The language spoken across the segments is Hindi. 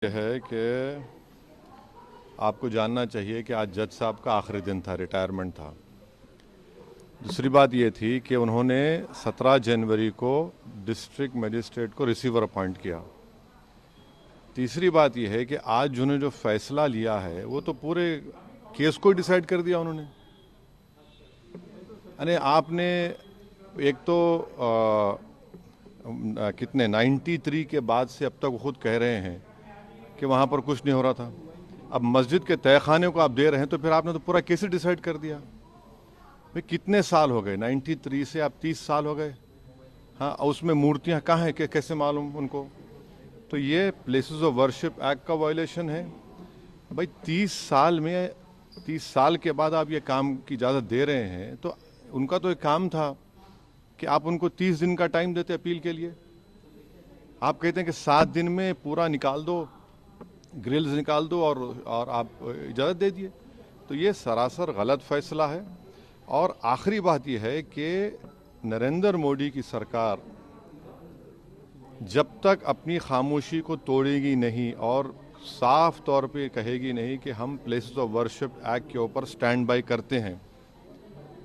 यह है कि आपको जानना चाहिए कि आज जज साहब का आखिरी दिन था, रिटायरमेंट था। दूसरी बात ये थी कि उन्होंने 17 जनवरी को डिस्ट्रिक्ट मजिस्ट्रेट को रिसीवर अपॉइंट किया। तीसरी बात यह है कि आज जिन्होंने जो फैसला लिया है वो तो पूरे केस को डिसाइड कर दिया उन्होंने। अरे आपने एक तो कितने 93 के बाद से अब तक वो खुद कह रहे हैं कि वहाँ पर कुछ नहीं हो रहा था। अब मस्जिद के तहखाने को आप दे रहे हैं तो फिर आपने तो पूरा केस डिसाइड कर दिया। भाई कितने साल हो गए, 93 से आप 30 साल हो गए। हाँ, उसमें मूर्तियाँ कहाँ हैं कि कैसे मालूम उनको? तो ये प्लेसेस ऑफ वर्शिप एक्ट का वायलेशन है। भाई 30 साल के बाद आप ये काम की इजाज़त दे रहे हैं तो उनका तो एक काम था कि आप उनको 30 दिन का टाइम देते अपील के लिए। आप कहते हैं कि 7 दिन में पूरा निकाल दो, ग्रिल्स निकाल दो और आप इजाज़त दे दिए। तो ये सरासर गलत फैसला है। और आखिरी बात यह है कि नरेंद्र मोदी की सरकार जब तक अपनी खामोशी को तोड़ेगी नहीं और साफ तौर पे कहेगी नहीं कि हम प्लेसेस ऑफ वर्शिप एक्ट के ऊपर स्टैंड बाय करते हैं,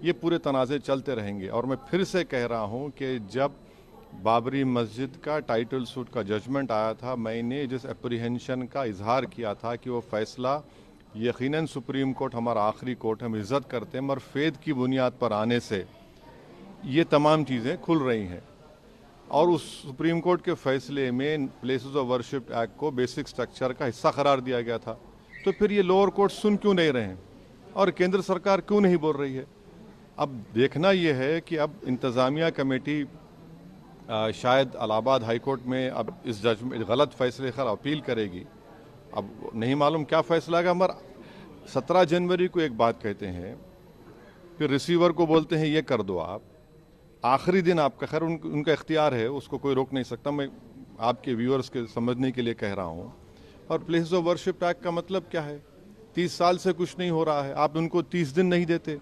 ये पूरे तनाज़े चलते रहेंगे। और मैं फिर से कह रहा हूँ कि जब बाबरी मस्जिद का टाइटल सूट का जजमेंट आया था, मैंने जिस एप्रीहेंशन का इजहार किया था कि वो फैसला यकीनन सुप्रीम कोर्ट हमारा आखिरी कोर्ट, हम इज़्ज़त करते हैं, मगर फेद की बुनियाद पर आने से ये तमाम चीज़ें खुल रही हैं। और उस सुप्रीम कोर्ट के फैसले में प्लेसेस ऑफ वर्शिप एक्ट को बेसिक स्ट्रक्चर का हिस्सा करार दिया गया था। तो फिर ये लोअर कोर्ट सुन क्यों नहीं रहे हैं और केंद्र सरकार क्यों नहीं बोल रही है? अब देखना यह है कि अब इंतज़ामिया कमेटी शायद इलाहाबाद हाई कोर्ट में अब इस जजमेंट गलत फैसले पर अपील करेगी। अब नहीं मालूम क्या फैसला आएगा, मगर 17 जनवरी को एक बात कहते हैं, फिर रिसीवर को बोलते हैं ये कर दो आप। आखिरी दिन आपका, खैर उनका इख्तियार है, उसको कोई रोक नहीं सकता। मैं आपके व्यूअर्स के समझने के लिए कह रहा हूँ। और प्लेसेस ऑफ वर्शिप एक्ट का मतलब क्या है? 30 साल से कुछ नहीं हो रहा है, आप उनको 30 दिन नहीं देते।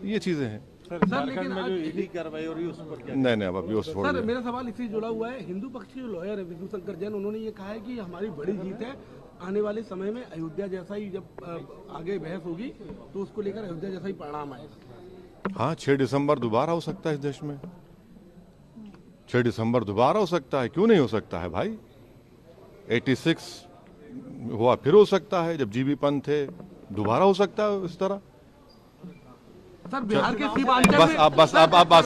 ये चीज़ें हैं सर। लेकिन में जो ईडी कार्रवाई हो रही है उस पर क्या? नहीं अब अभी छोड़ सर, मेरा सवाल इससे जुड़ा हुआ है। हिंदू पक्ष के जो लॉयर है विष्णु शंकर जैन, उन्होंने ये कहा है कि हमारी बड़ी जीत है। आने वाले समय में अयोध्या जैसा ही जब आगे बहस होगी तो उसको लेकर अयोध्या जैसा ही परिणाम आएगा। हाँ, 6 दिसंबर दोबारा हो सकता है इस देश में। 6 दिसंबर दोबारा हो सकता है, क्यों नहीं हो सकता है भाई? 86 हुआ, फिर हो सकता है, जब जीबी पंत थे, दोबारा हो सकता है इस तरह। सर, बिहार के सीमांचल में बस आप